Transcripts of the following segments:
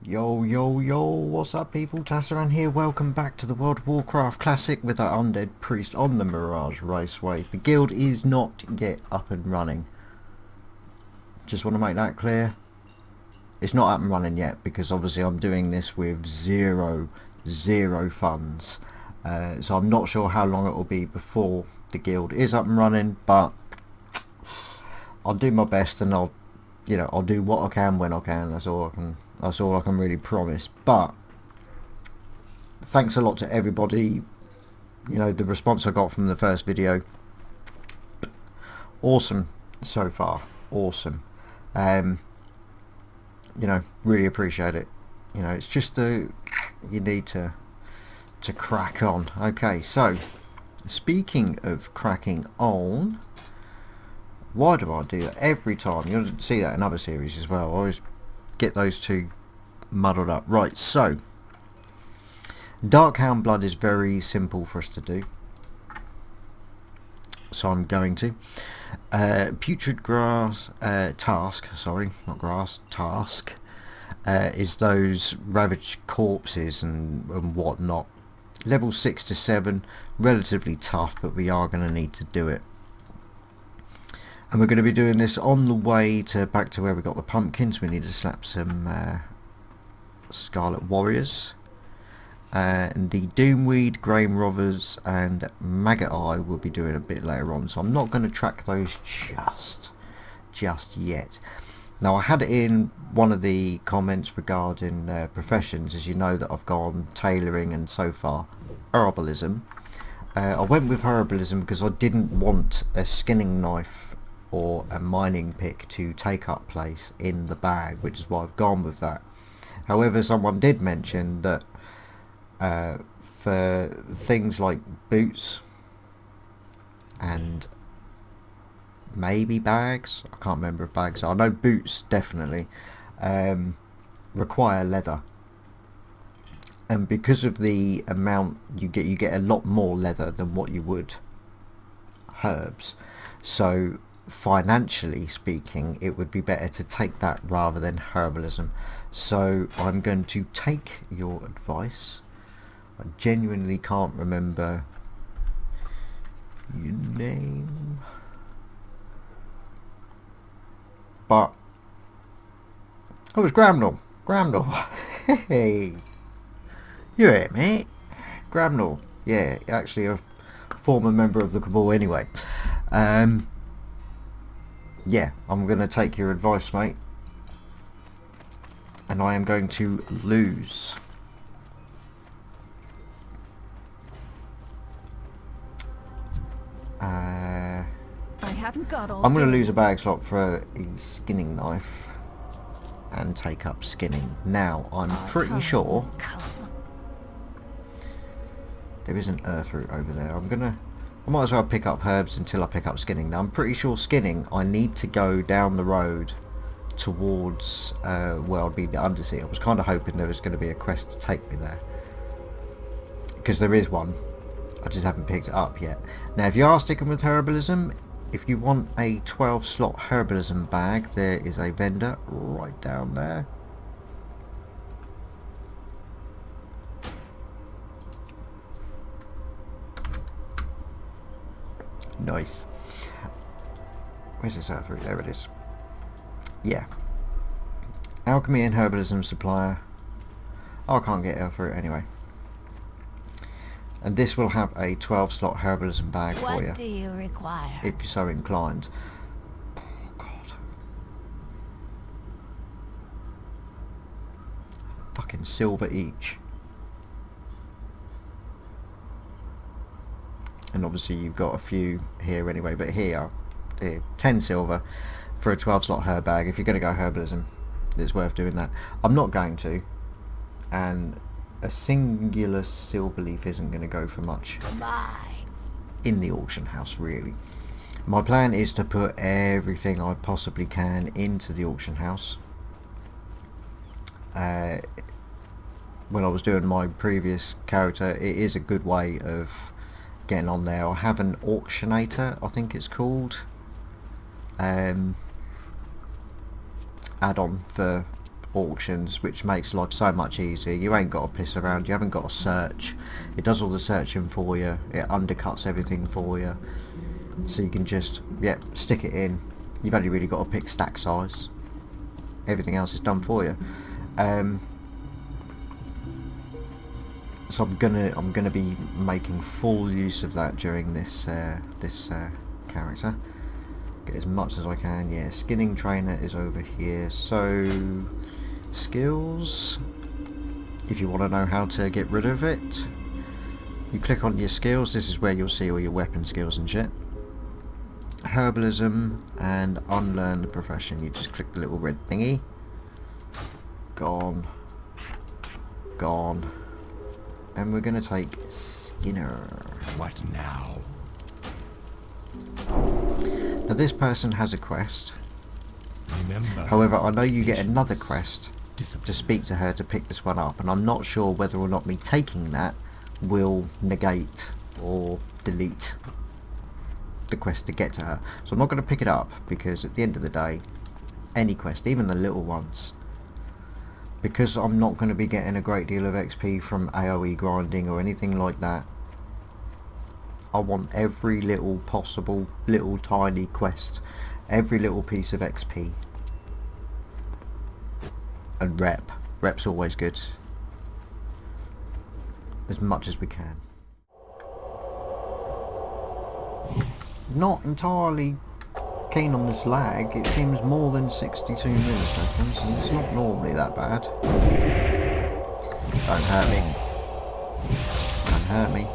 Yo, yo, yo, what's up people? Tasaran here, welcome back to the World of Warcraft Classic with our Undead Priest on the Mirage Raceway. The guild is not yet up and running. Just want to make that clear. It's not up and running yet because obviously I'm doing this with zero funds. So I'm not sure how long it will be before the guild is up and running, but I'll do my best and I'll do what I can when I can. That's all I can really promise. But thanks a lot to everybody. The response I got from the first video, awesome so far, awesome. Really appreciate it. It's just you need to crack on. Okay, so speaking of cracking on, why do I do that every time? You'll see that in other series as well. I always get those two muddled up. Right, so Darkhound Blood is very simple for us to do, so I'm going to Putrid grass task, sorry, not grass, task is those ravaged corpses and whatnot. Level 6 to 7, relatively tough, but we are going to need to do it. And we're going to be doing this on the way back to where we got the pumpkins. We need to slap some Scarlet Warriors. And the Doomweed, Grain Rovers and Maggot Eye will be doing a bit later on. So I'm not going to track those just yet. Now, I had it in one of the comments regarding professions, as you know, that I've gone tailoring and so far herbalism. I went with herbalism because I didn't want a skinning knife or a mining pick to take up place in the bag, which is why I've gone with that. However, someone did mention that for things like boots and maybe bags, I can't remember if bags are, I know boots definitely require leather, and because of the amount you get a lot more leather than what you would herbs. So financially speaking, it would be better to take that rather than herbalism. So I'm going to take your advice. I genuinely can't remember your name, but oh, it was Gramnell. Hey, you're it, mate. Gramnell, yeah, actually a former member of the Cabal anyway. Yeah, I'm going to take your advice, mate, and I am going to lose. I haven't got all I'm going to day. lose a bag slot for a skinning knife and take up skinning. Now, I'm pretty sure there is an earth root over there. I might as well pick up herbs until I pick up skinning. Now, I'm pretty sure skinning, I need to go down the road towards, well, it'd be the Undersea. I was kind of hoping there was going to be a quest to take me there, because there is one. I just haven't picked it up yet. Now, if you are sticking with herbalism, if you want a 12 slot herbalism bag, there is a vendor right down there. Nice. Where's this earth root? There it is. Yeah. Alchemy and herbalism supplier. Oh, I can't get earth root anyway. And this will have a 12 slot herbalism bag for you. What do you require? If you're so inclined. Oh, God. Fucking silver each. And obviously you've got a few here anyway, but here 10 silver for a 12 slot herb bag. If you're going to go herbalism, it's worth doing that. I'm not going to, and a singular silver leaf isn't going to go for much in the auction house, really. My plan is to put everything I possibly can into the auction house. When I was doing my previous character, it is a good way of getting on there. I have an Auctionator, I think it's called, add-on for auctions, which makes life so much easier. You ain't got to piss around, you haven't got to search. It does all the searching for you, it undercuts everything for you. So you can just, yep, stick it in. You've only really got to pick stack size. Everything else is done for you. So I'm gonna be making full use of that during this character. Get as much as I can. Yeah, skinning trainer is over here. So skills. If you want to know how to get rid of it, you click on your skills. This is where you'll see all your weapon skills and shit. Herbalism and unlearn the profession. You just click the little red thingy. Gone. Gone. And we're going to take Skinner. What now? Now this person has a quest. Remember. However, I know you get another quest to speak to her to pick this one up, and I'm not sure whether or not me taking that will negate or delete the quest to get to her. So I'm not going to pick it up, because at the end of the day, any quest, even the little ones, because I'm not going to be getting a great deal of XP from AoE grinding or anything like that, I want every little possible little tiny quest, every little piece of XP. And rep's always good, as much as we can. Not entirely keen on this lag. It seems more than 62 milliseconds, and it's not normally that bad. Don't hurt me. Don't hurt me.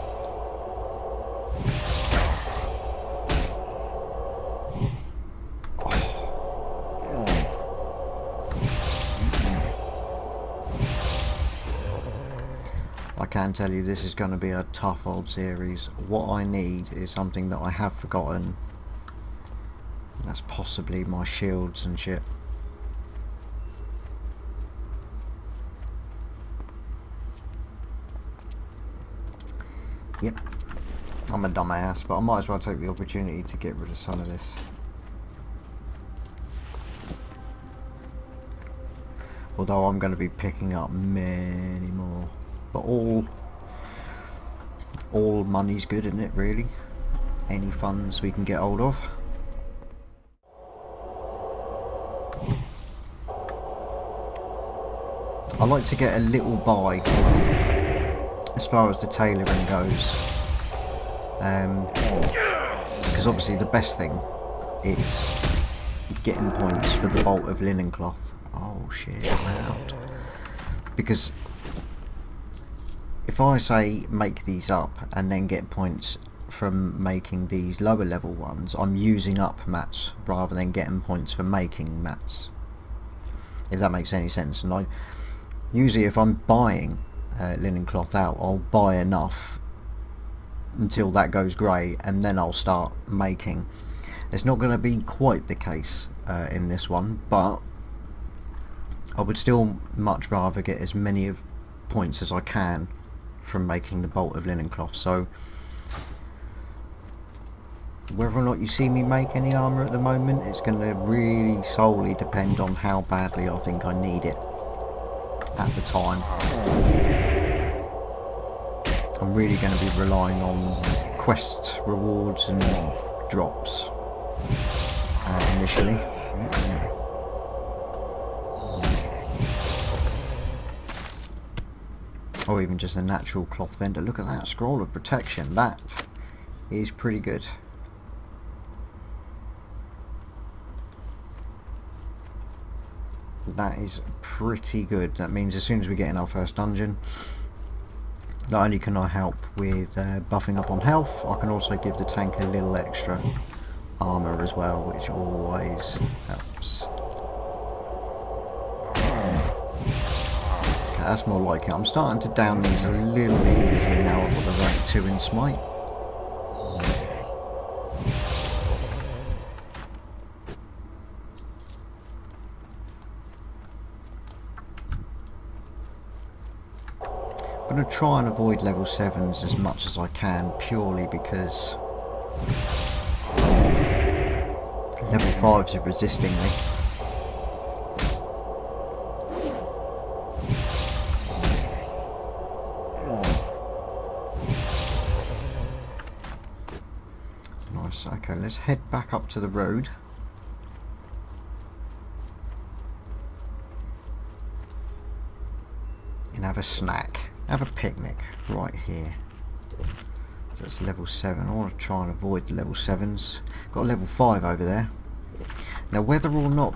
I can tell you this is going to be a tough old series. What I need is something that I have forgotten. That's possibly my shields and shit. Yep, I'm a dumbass, but I might as well take the opportunity to get rid of some of this. Although I'm going to be picking up many more. But all money's good, isn't it, really? Any funds we can get hold of. I like to get a little buy as far as the tailoring goes, because obviously the best thing is getting points for the bolt of linen cloth. Oh shit, I'm out. Because if I say make these up and then get points from making these lower level ones, I'm using up mats rather than getting points for making mats, if that makes any sense. And usually if I'm buying linen cloth out, I'll buy enough until that goes grey, and then I'll start making. It's not going to be quite the case in this one, but I would still much rather get as many of points as I can from making the bolt of linen cloth. So whether or not you see me make any armour at the moment, it's going to really solely depend on how badly I think I need it at the time. I'm really going to be relying on quest rewards and drops initially. Or even just a natural cloth vendor. Look at that scroll of protection. That is pretty good. That is pretty good. That means as soon as we get in our first dungeon, not only can I help with buffing up on health, I can also give the tank a little extra armour as well, which always helps. Okay, that's more like it. I'm starting to down these a little bit easier now I've got the rank 2 in smite. I'm going to try and avoid level 7s as much as I can, purely because level 5s are resisting me. Okay, let's head back up to the road. And have a snack. Have a picnic right here. So it's level 7. I want to try and avoid the level 7s. Got a level 5 over there. Now whether or not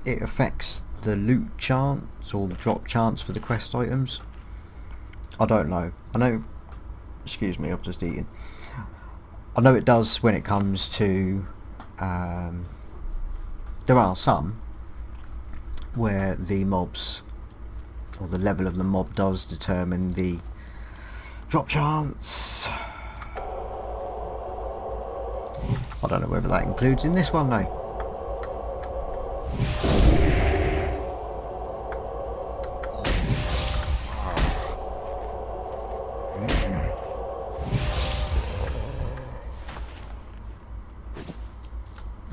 it affects the loot chance or the drop chance for the quest items, I don't know. I know, excuse me, I've just eaten. I know it does when it comes to, there are some where the mobs, or the level of the mob does determine the drop chance. I don't know whether that includes in this one though.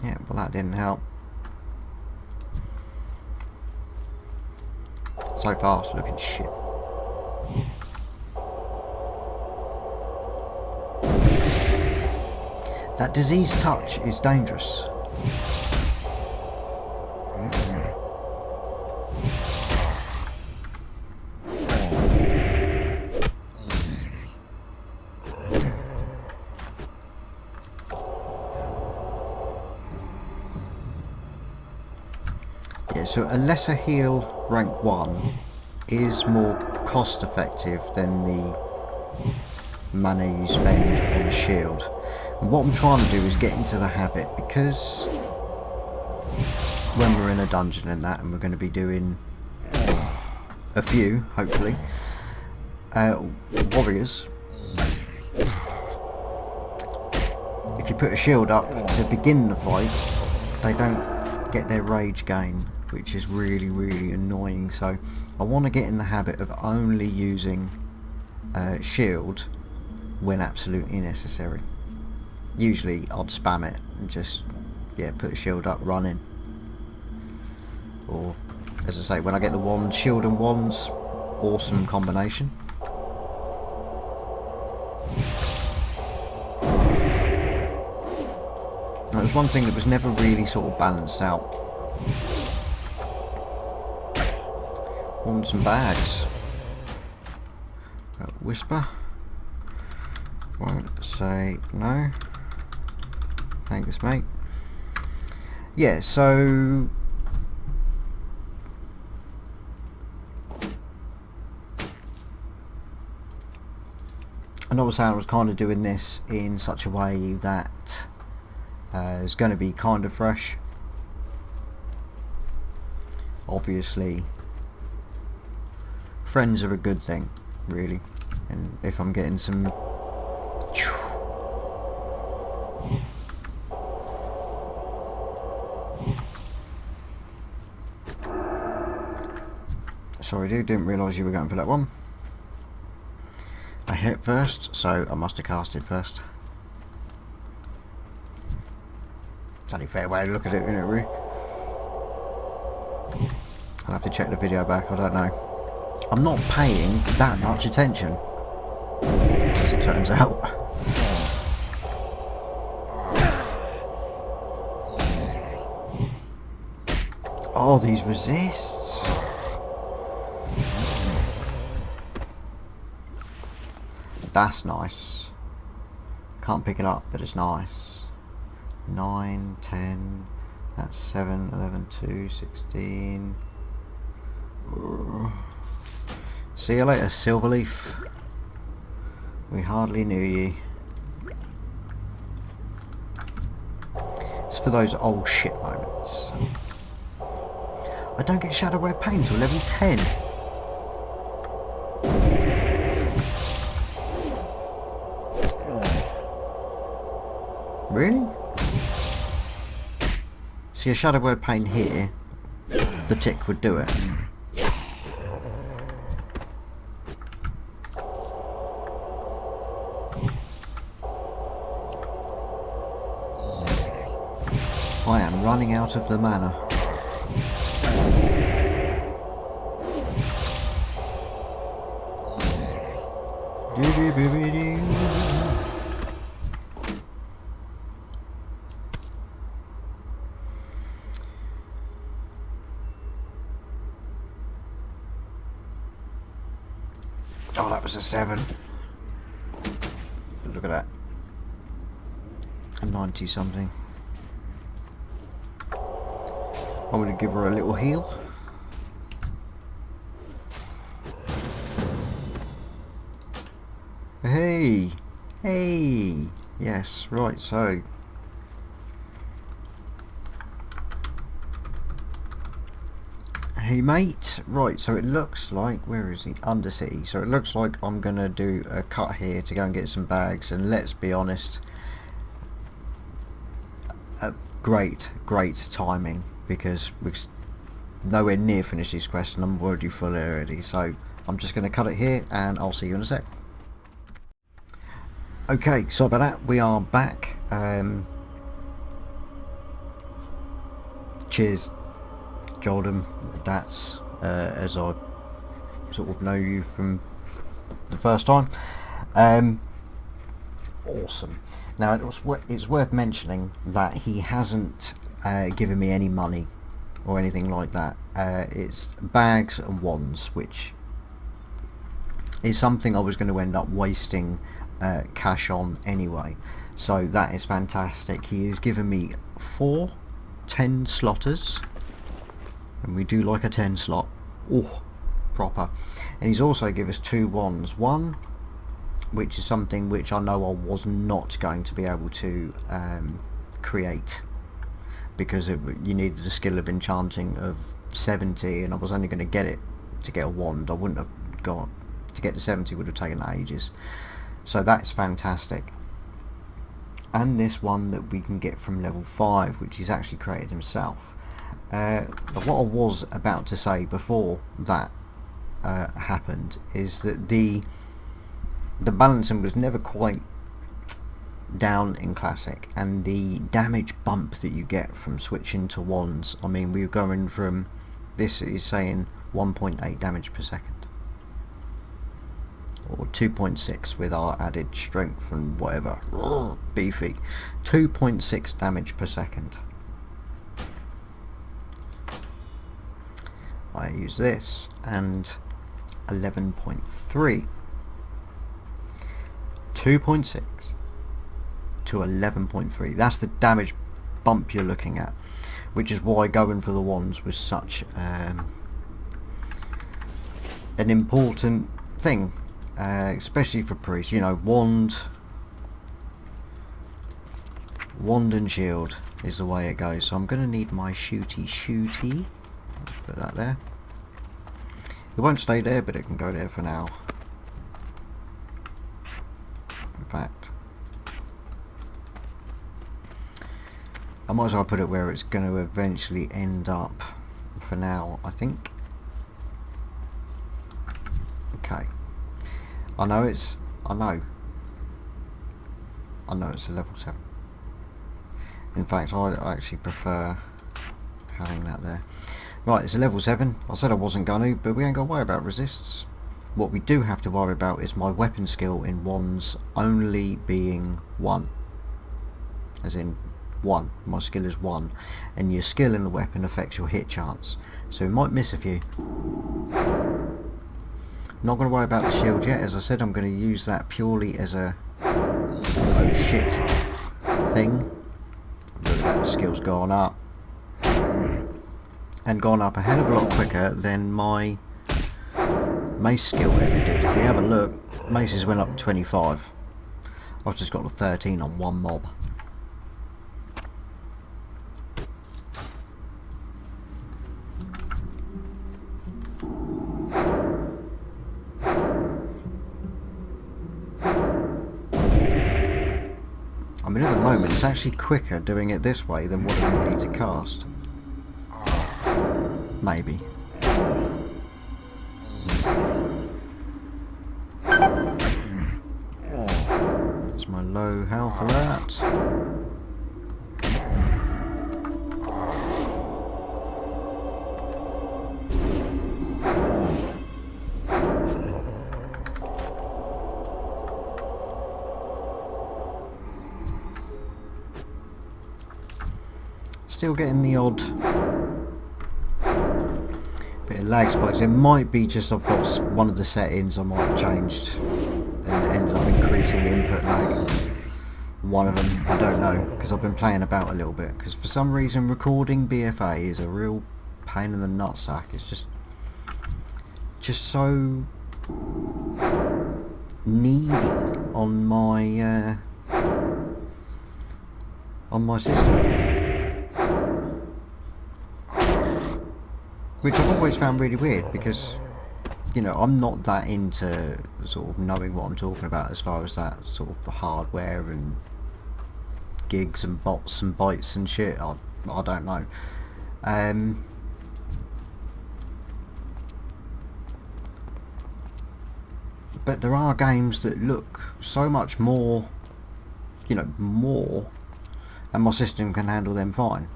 Yeah, well that didn't help. So fast looking shit. That disease touch is dangerous. Yeah, so a lesser heal rank 1 is more cost effective than the money you spend on a shield. And what I'm trying to do is get into the habit, because when we're in a dungeon and that, and we're going to be doing a few, hopefully, warriors, if you put a shield up to begin the fight, they don't get their rage gain, which is really annoying. So I want to get in the habit of only using shield when absolutely necessary. Usually I'd spam it and just, yeah, put a shield up, run in. Or, as I say, when I get the wand, shield and wands, awesome combination. That was one thing that was never really sort of balanced out. Wands and bags. Whisper. Won't say no. Thanks, mate. Yeah, so and obviously I was kind of doing this in such a way that it's going to be kind of fresh. Obviously friends are a good thing, really, and if I'm getting some sorry dude, didn't realise you were going for that one. I hit first, so I must have casted first. It's only a fair way to look at it, isn't it, really? I'll have to check the video back, I don't know. I'm not paying that much attention, as it turns out. Oh, these resists. That's nice. Can't pick it up, but it's nice. 9, 10, that's 7, 11, 2, 16. See you later, Silverleaf. We hardly knew ye. It's for those old shit moments. I don't get Shadow Wear Pain till level 10. Really? See, a Shadow Wear Pain here, the tick would do it. I am running out of the mana. Oh, that was a 7. Look at that. A 90 something. I'm going to give her a little heal. Hey! Hey! Yes, right, so... Hey mate! Right, so it looks like... Where is he? Undercity. So it looks like I'm going to do a cut here to go and get some bags. And let's be honest... great timing. Because we're nowhere near finished this quest and I'm already full already. So I'm just going to cut it here and I'll see you in a sec. Okay, sorry about that. We are back. Cheers, Jordan. That's as I sort of know you from the first time. Awesome. Now it's worth mentioning that he hasn't given me any money or anything like that. It's bags and wands, which is something I was going to end up wasting cash on anyway, so that is fantastic. He has given me 4 10 slotters, and we do like a 10 slot. Oh, proper. And he's also given us 2 wands, one which is something which I know I was not going to be able to create because you needed a skill of enchanting of 70 and I was only going to get it to get a wand. I wouldn't have got to get to 70, would have taken ages. So that's fantastic. And this one that we can get from level 5, which he's actually created himself. What I was about to say before that happened is that the balancing was never quite down in Classic, and the damage bump that you get from switching to wands, I mean, we were going from, this is saying 1.8 damage per second. Or 2.6 with our added strength and whatever. Beefy. 2.6 damage per second. I use this and 11.3. 2.6 to 11.3. That's the damage bump you're looking at, which is why going for the wands was such an important thing. Especially for priests, you know, wand and shield is the way it goes. So I'm going to need my shooty. Put that there. It won't stay there, but it can go there for now. In fact, I might as well put it where it's going to eventually end up for now, I think. Okay. I know it's a level 7. In fact, I actually prefer having that there. Right, it's a level 7. I said I wasn't going to, but we ain't got to worry about resists. What we do have to worry about is my weapon skill in wands only being 1. As in 1. My skill is 1. And your skill in the weapon affects your hit chance. So we might miss a few. Not going to worry about the shield yet. As I said, I'm going to use that purely as a oh shit thing. Look at that, the skill's gone up. And gone up a hell of a lot quicker than my mace skill ever did. If we have a look, maces went up to 25. I've just got a 13 on one mob. I mean, at the moment it's actually quicker doing it this way than what it would be to cast. Maybe. That's my low health alert. Still getting the odd bit of lag spikes. It might be just I've got one of the settings I might have changed and ended up increasing the input lag. One of them, I don't know, because I've been playing about a little bit, because for some reason recording BFA is a real pain in the nutsack. It's just so needy on my system, which I've always found really weird, because you know, I'm not that into sort of knowing what I'm talking about as far as that sort of hardware and gigs and bots and bytes and shit. I don't know. But there are games that look so much more, you know, and my system can handle them fine.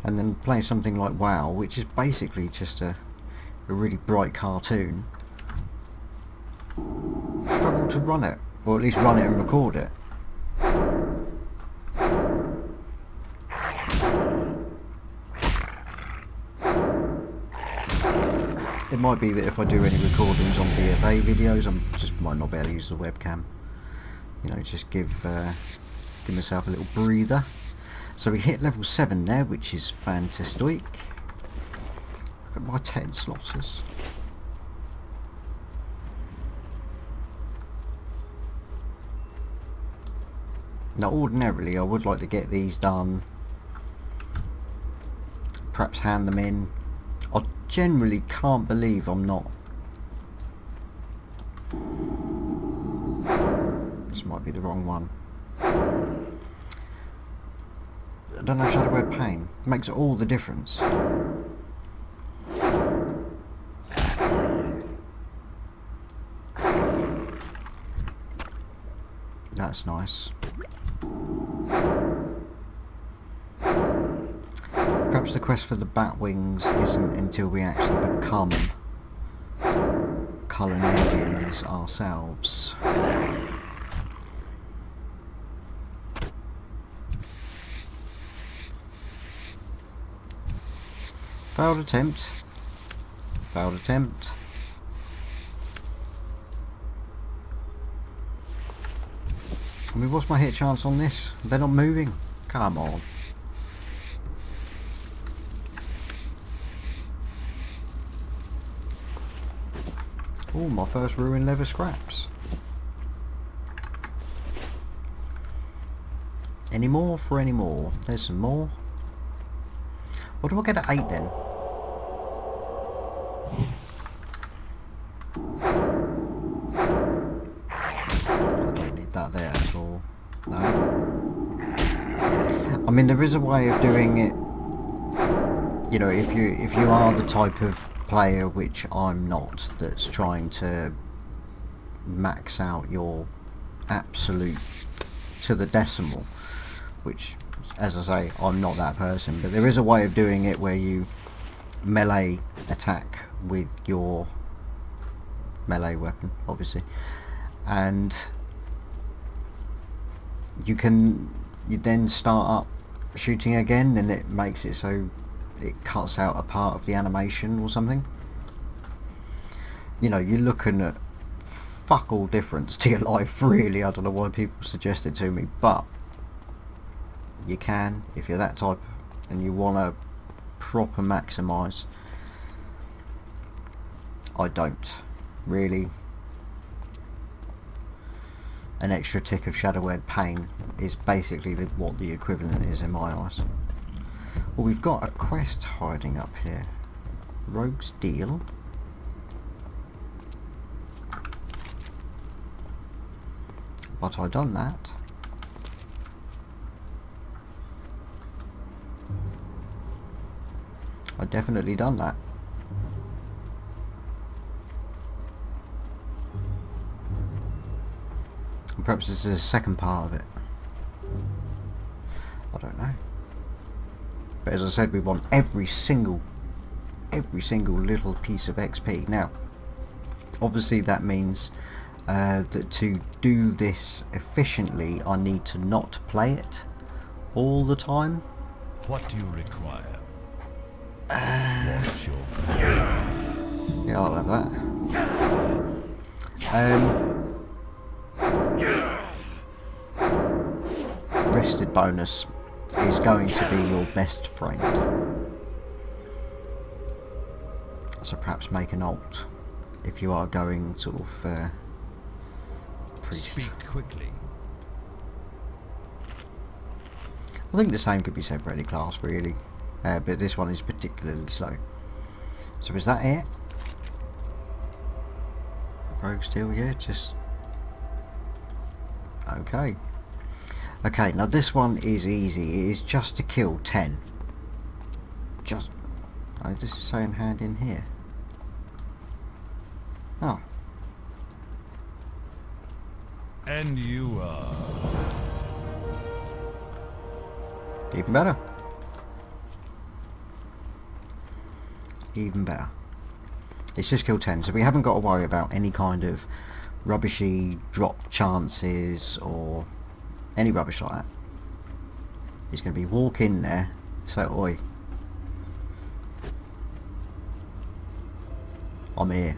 And then play something like WoW, which is basically just a really bright cartoon, struggle to run it, or at least run it and record it. It might be that if I do any recordings on BFA videos, I just might not be able to use the webcam. You know, just give myself a little breather. So we hit level 7 there, which is fantastic. Look at my 10 slotters. Now ordinarily I would like to get these done, perhaps hand them in. I generally can't believe I'm not. This might be the wrong one. I don't know, Shadow Pain makes all the difference. That's nice. Perhaps the quest for the bat wings isn't until we actually become Culinarians ourselves. Failed attempt. Failed attempt. I mean, what's my hit chance on this? They're not moving. Come on. Oh, my first ruined leather scraps. Any more for any more? There's some more. What do I get at 8 then? I don't need that there at all. No. I mean, there is a way of doing it. You know, if you are the type of player, which I'm not, that's trying to max out your absolute to the decimal, which, as I say, I'm not that person, but there is a way of doing it where you melee attack with your melee weapon, obviously, and you then start up shooting again, and it makes it so it cuts out a part of the animation or something. You know, you're looking at fuck all difference to your life, really. I don't know why people suggest it to me, but you can if you're that type and you want to proper maximise. I don't really. An extra tick of Shadow Pain is basically what the equivalent is in my eyes. Well, we've got a quest hiding up here. Rogue's Deal. But I done that. I definitely done that. And perhaps this is the second part of it. I don't know. But as I said, we want every single little piece of XP. Now, obviously that means that to do this efficiently, I need to not play it all the time. What do you require? What's your plan? Yeah, I'll have that. Rested bonus is going to be your best friend. So perhaps make an alt if you are going sort of priest. Speak quickly. I think the same could be said for any class really, but this one is particularly slow. So is that it? Rogue steel, yeah, just... Okay. Okay, now this one is easy. It is just to kill 10. Just... Oh, this is saying hand in here. Oh. And you Even better. Even better. It's just kill 10, so we haven't got to worry about any kind of rubbishy drop chances or any rubbish like that. He's going to be walk in there, say oi, I'm here,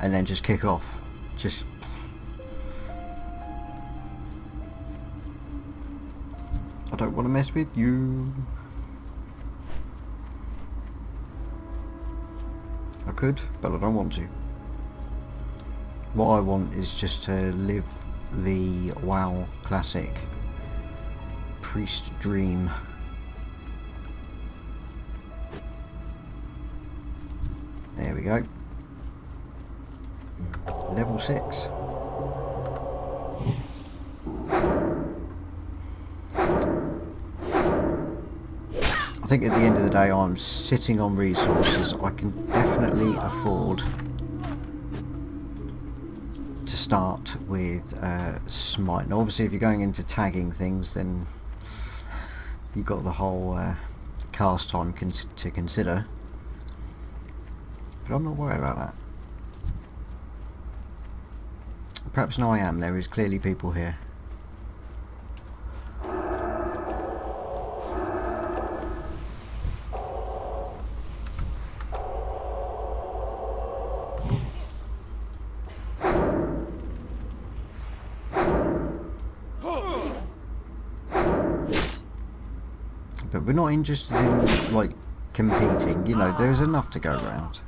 and then just kick off. Just I don't want to mess with you. I could, but I don't want to. What I want is just to live the WoW classic priest dream. There we go. Level 6. I think at the end of the day I'm sitting on resources. I can definitely afford to start with Smite. Now obviously if you're going into tagging things, then you've got the whole cast time to consider, but I'm not worried about that. Perhaps now I am. There is clearly people here. But we're not interested in like competing, you know, there's enough to go around.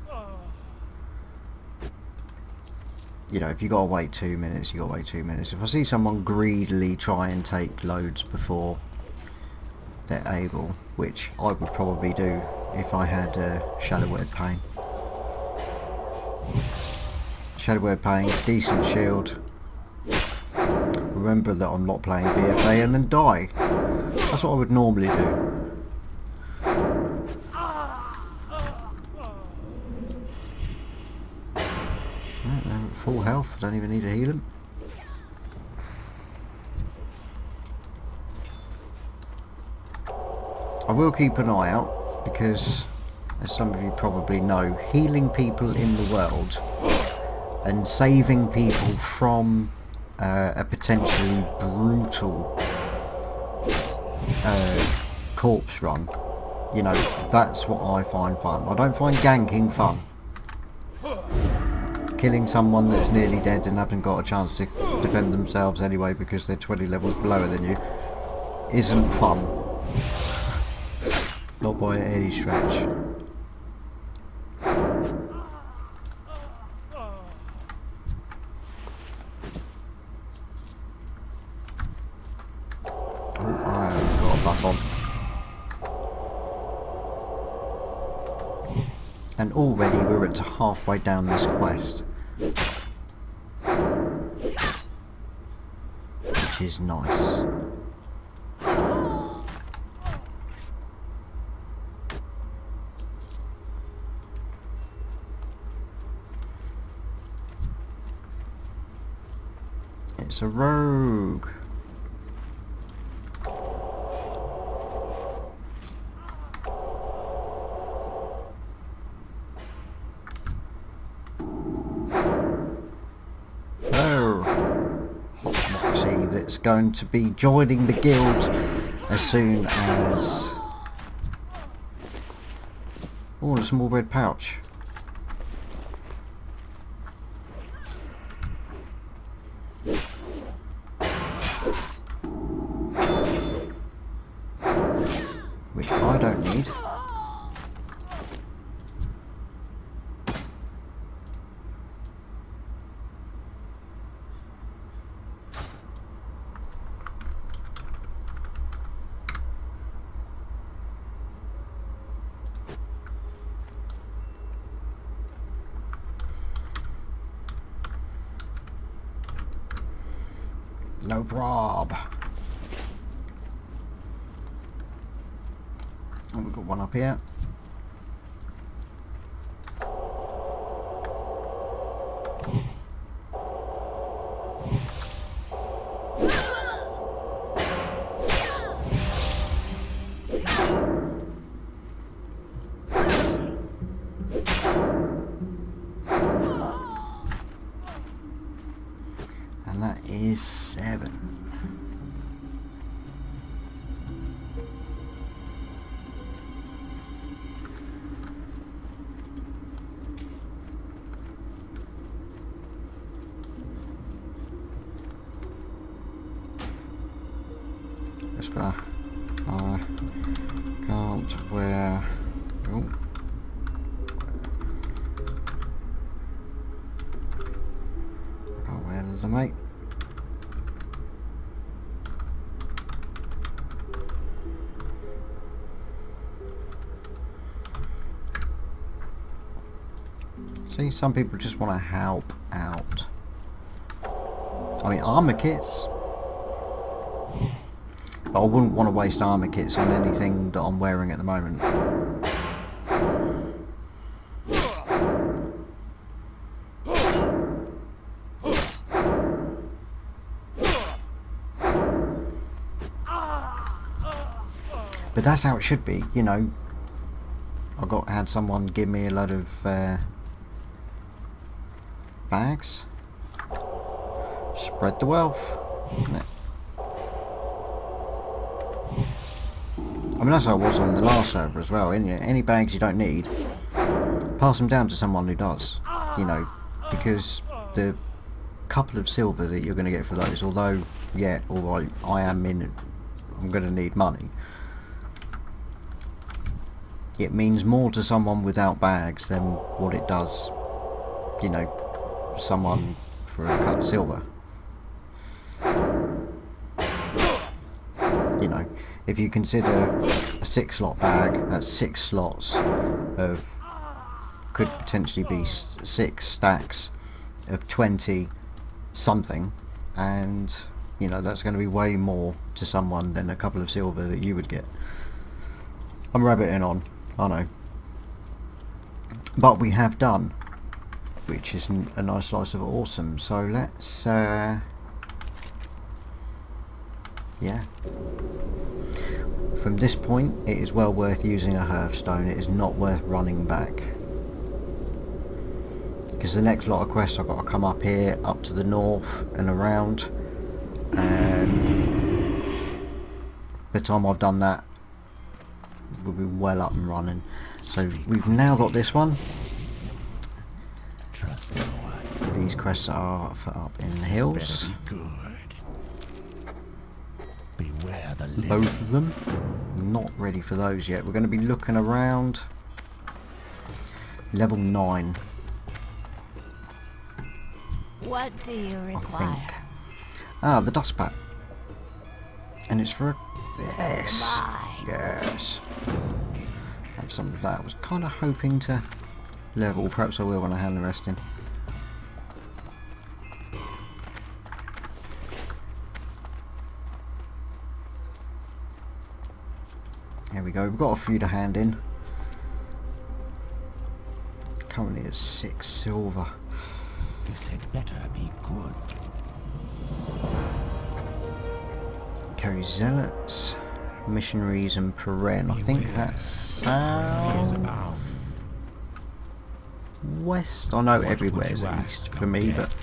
You know, if you gotta wait 2 minutes, you gotta wait 2 minutes. If I see someone greedily try and take loads before they're able, which I would probably do if I had Shadow Word Pain. Shadow Word Pain, decent shield. Remember that I'm not playing BFA and then die. That's what I would normally do. Full health, I don't even need to heal him. I will keep an eye out because, as some of you probably know, healing people in the world and saving people from a potentially brutal corpse run, you know, that's what I find fun. I don't find ganking fun. Killing someone that's nearly dead and haven't got a chance to defend themselves anyway because they're 20 levels lower than you isn't fun. Not by any stretch. Oh, I've got a buff on. And already we're at halfway down this quest. Which is nice. It's a rogue. That's going to be joining the guild as soon as... Oh, Oh, a small red pouch. Which I don't need. No prob. Oh, we've got one up here. And that is 7. Whisper. I can't wear. Oh. I can't wear the mate. See, some people just want to help out. I mean, armor kits. But I wouldn't want to waste armor kits on anything that I'm wearing at the moment. But that's how it should be, you know. I had someone give me a load of bags. Spread the wealth, isn't it? I mean, that's how it was on the last server as well, isn't it? Any bags you don't need, pass them down to someone who does, you know, because the couple of silver that you're going to get for those, although I am in, I'm going to need money, it means more to someone without bags than what it does, you know, someone for a couple of silver. You know, if you consider a 6 slot bag, that's 6 slots of, could potentially be 6 stacks of 20 something, and you know, that's going to be way more to someone than a couple of silver that you would get. I'm rabbiting on, I know, but we have done, which is a nice slice of awesome. So let's yeah, from this point it is well worth using a hearthstone. It is not worth running back, because the next lot of quests I've got to come up here, up to the north and around, and by the time I've done that we'll be well up and running. So we've now got this one. Trust no one. These quests are for up in the hills. Better be good. Beware the living. Both of them. Not ready for those yet. We're going to be looking around level 9. What do you I require? think. Ah, the dust pack. And it's for a... Yes. Yes. Have some of that. I was kind of hoping to level. Perhaps I will when I hand the rest in. There we go. We've got a few to hand in. Currently at 6 silver. This had better be good. Carry zealots, missionaries and paren. I think that's Here's about. west. I know What everywhere would is you east ask, for me, Undead? but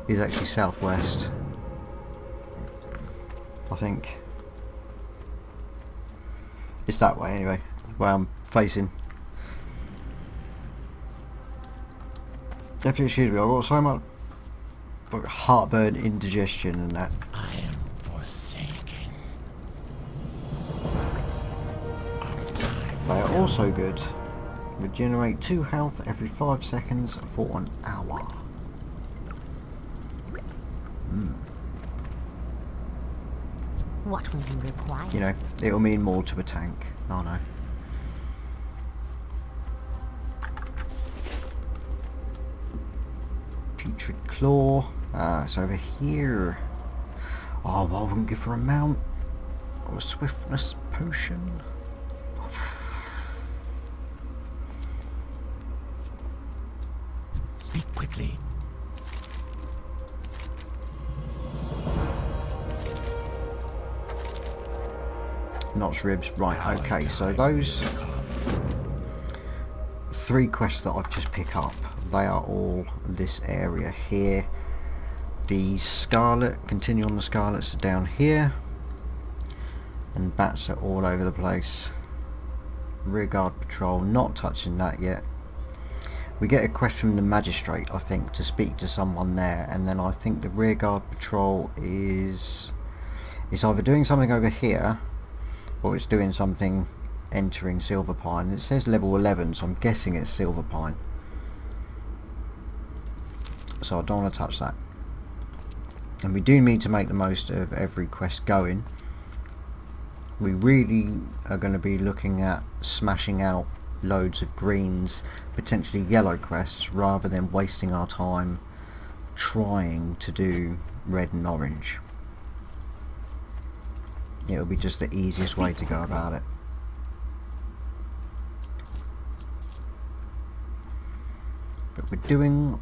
it's actually southwest. I think it's that way anyway, where I'm facing. Definitely, excuse me, I've got so much heartburn, indigestion and that. I am forsaken. They are also good. Regenerate 2 health every 5 seconds for an hour. What will you require? You know, it'll mean more to a tank. Oh no. Putrid Claw. It's over here. Oh, well, I wouldn't give her a mount. Or a swiftness potion. Speak quickly. Notch ribs. Right, okay, so those 3 quests that I've just picked up, they are all this area here. The Scarlet, continue on the Scarlets, are down here. And bats are all over the place. Rearguard patrol, not touching that yet. We get a quest from the Magistrate, I think, to speak to someone there, and then I think the Rearguard patrol is either doing something over here, or it's doing something entering Silver Pine. It says level 11, so I'm guessing it's Silver Pine. So I don't want to touch that. And we do need to make the most of every quest going. We really are going to be looking at smashing out loads of greens, potentially yellow quests, rather than wasting our time trying to do red and orange. It'll be just the easiest way to go about it. But we're doing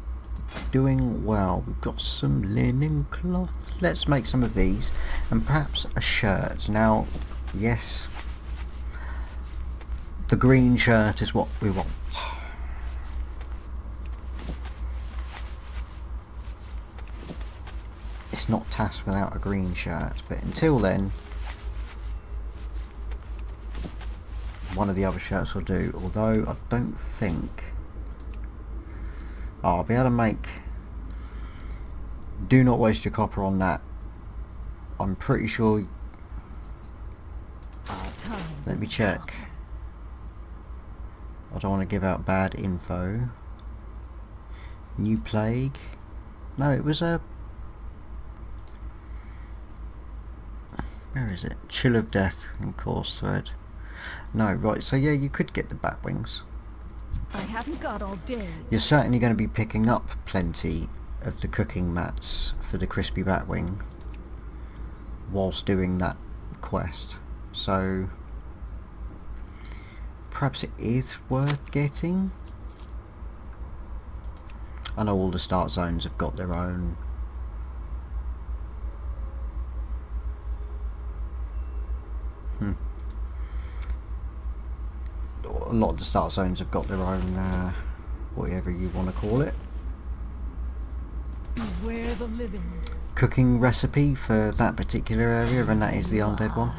well. We've got some linen cloth. Let's make some of these, and perhaps a shirt. Now, yes, the green shirt is what we want. It's not TAS without a green shirt, but until then, one of the other shirts will do, although I don't think I'll be able to make. Do not waste your copper on that. I'm pretty sure. Let me check. I don't want to give out bad info. New Plague. No, it was a. Where is it? Chill of Death and Course Thread. No, right, so yeah, you could get the bat wings. I haven't got all day. You're certainly going to be picking up plenty of the cooking mats for the crispy batwing whilst doing that quest. So perhaps it is worth getting. I know all the start zones have got their own a lot of the start zones have got their own whatever you want to call it, Beware the living. cooking recipe for that particular area, and that is the undead one.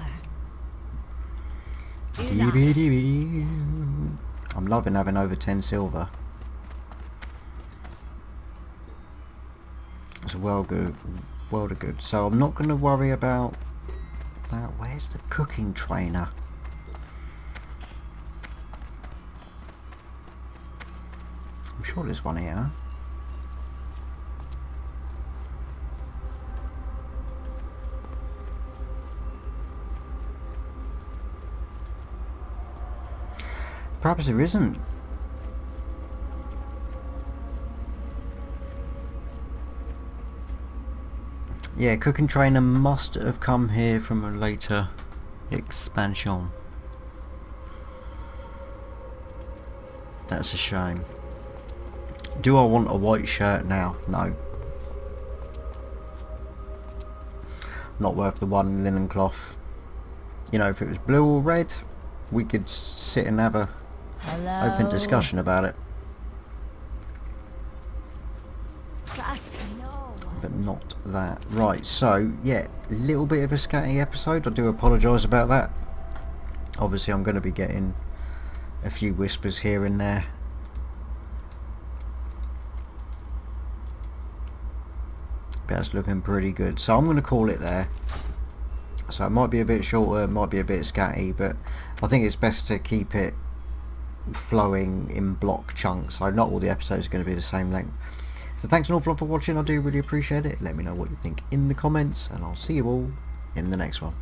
I'm loving having over 10 silver. It's well good, world of good. So I'm not going to worry about that. Where's the cooking trainer? I'm sure there's one here. Perhaps there isn't. Yeah, cooking trainer must have come here from a later expansion. That's a shame. Do I want a white shirt now? No. Not worth the one linen cloth. You know, if it was blue or red, we could sit and have a open discussion about it. But not that. Right, so yeah, a little bit of a scatty episode. I do apologise about that. Obviously I'm going to be getting a few whispers here and there. That's looking pretty good. So I'm going to call it there. So it might be a bit shorter, might be a bit scatty, but I think it's best to keep it flowing in block chunks. So not all the episodes are going to be the same length. So thanks an awful lot for watching. I do really appreciate it. Let me know what you think in the comments, and I'll see you all in the next one.